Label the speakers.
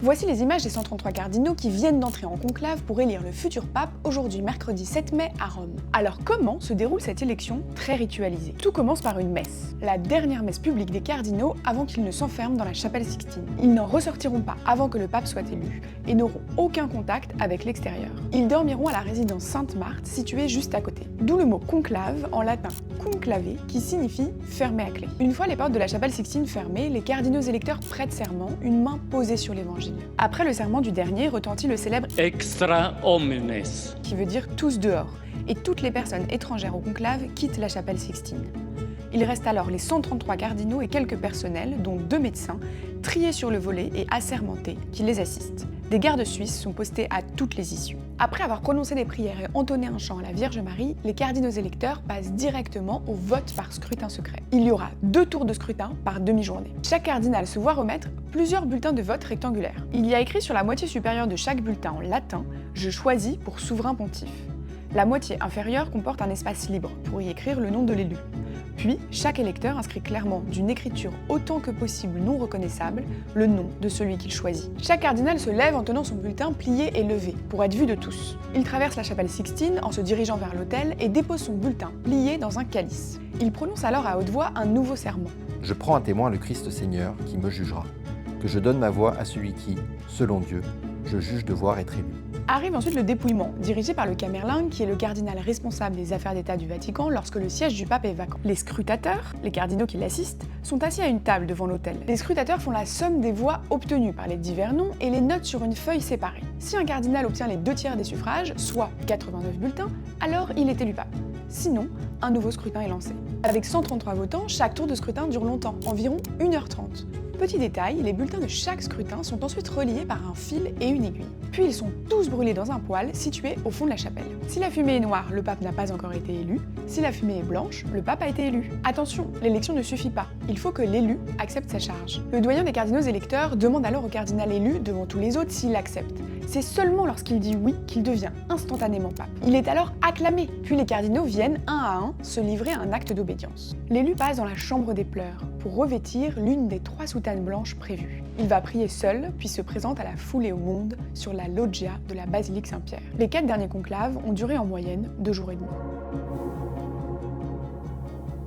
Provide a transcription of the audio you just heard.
Speaker 1: Voici les images des 133 cardinaux qui viennent d'entrer en conclave pour élire le futur pape aujourd'hui mercredi 7 mai à Rome. Alors comment se déroule cette élection très ritualisée? Tout commence par une messe, la dernière messe publique des cardinaux avant qu'ils ne s'enferment dans la chapelle Sixtine. Ils n'en ressortiront pas avant que le pape soit élu et n'auront aucun contact avec l'extérieur. Ils dormiront à la résidence Sainte-Marthe située juste à côté. D'où le mot conclave, en latin conclave, qui signifie fermé à clé. Une fois les portes de la chapelle Sixtine fermées, les cardinaux électeurs prêtent serment, une main posée sur l'évangile. Après le serment du dernier, retentit le célèbre
Speaker 2: Extra homines,
Speaker 1: qui veut dire tous dehors, et toutes les personnes étrangères au conclave quittent la chapelle Sixtine. Il reste alors les 133 cardinaux et quelques personnels, dont 2 médecins, triés sur le volet et assermentés, qui les assistent. Des gardes suisses sont postés à toutes les issues. Après avoir prononcé des prières et entonné un chant à la Vierge Marie, les cardinaux électeurs passent directement au vote par scrutin secret. Il y aura 2 tours de scrutin par demi-journée. Chaque cardinal se voit remettre plusieurs bulletins de vote rectangulaires. Il y a écrit sur la moitié supérieure de chaque bulletin en latin « Je choisis pour souverain pontife ». La moitié inférieure comporte un espace libre pour y écrire le nom de l'élu. Puis, chaque électeur inscrit clairement, d'une écriture autant que possible non reconnaissable, le nom de celui qu'il choisit. Chaque cardinal se lève en tenant son bulletin plié et levé, pour être vu de tous. Il traverse la chapelle Sixtine en se dirigeant vers l'autel et dépose son bulletin plié dans un calice. Il prononce alors à haute voix un nouveau serment.
Speaker 3: Je prends à témoin le Christ Seigneur qui me jugera, que je donne ma voix à celui qui, selon Dieu, je juge devoir être élu.
Speaker 1: Arrive ensuite le dépouillement, dirigé par le Camerlingue, qui est le cardinal responsable des affaires d'État du Vatican lorsque le siège du pape est vacant. Les scrutateurs, les cardinaux qui l'assistent, sont assis à une table devant l'autel. Les scrutateurs font la somme des voix obtenues par les divers noms et les notent sur une feuille séparée. Si un cardinal obtient les 2/3 des suffrages, soit 89 bulletins, alors il est élu pape. Sinon, un nouveau scrutin est lancé. Avec 133 votants, chaque tour de scrutin dure longtemps, environ 1h30. Petit détail, les bulletins de chaque scrutin sont ensuite reliés par un fil et une aiguille. Puis ils sont tous brûlés dans un poêle situé au fond de la chapelle. Si la fumée est noire, le pape n'a pas encore été élu. Si la fumée est blanche, le pape a été élu. Attention, l'élection ne suffit pas. Il faut que l'élu accepte sa charge. Le doyen des cardinaux électeurs demande alors au cardinal élu, devant tous les autres, s'il accepte. C'est seulement lorsqu'il dit oui qu'il devient instantanément pape. Il est alors acclamé, puis les cardinaux viennent un à un se livrer à un acte d'obédience. L'élu passe dans la chambre des pleurs pour revêtir l'une des 3 soutanes blanches prévues. Il va prier seul, puis se présente à la foule et au monde sur la loggia de la basilique Saint-Pierre. Les 4 derniers conclaves ont duré en moyenne 2 jours et demi.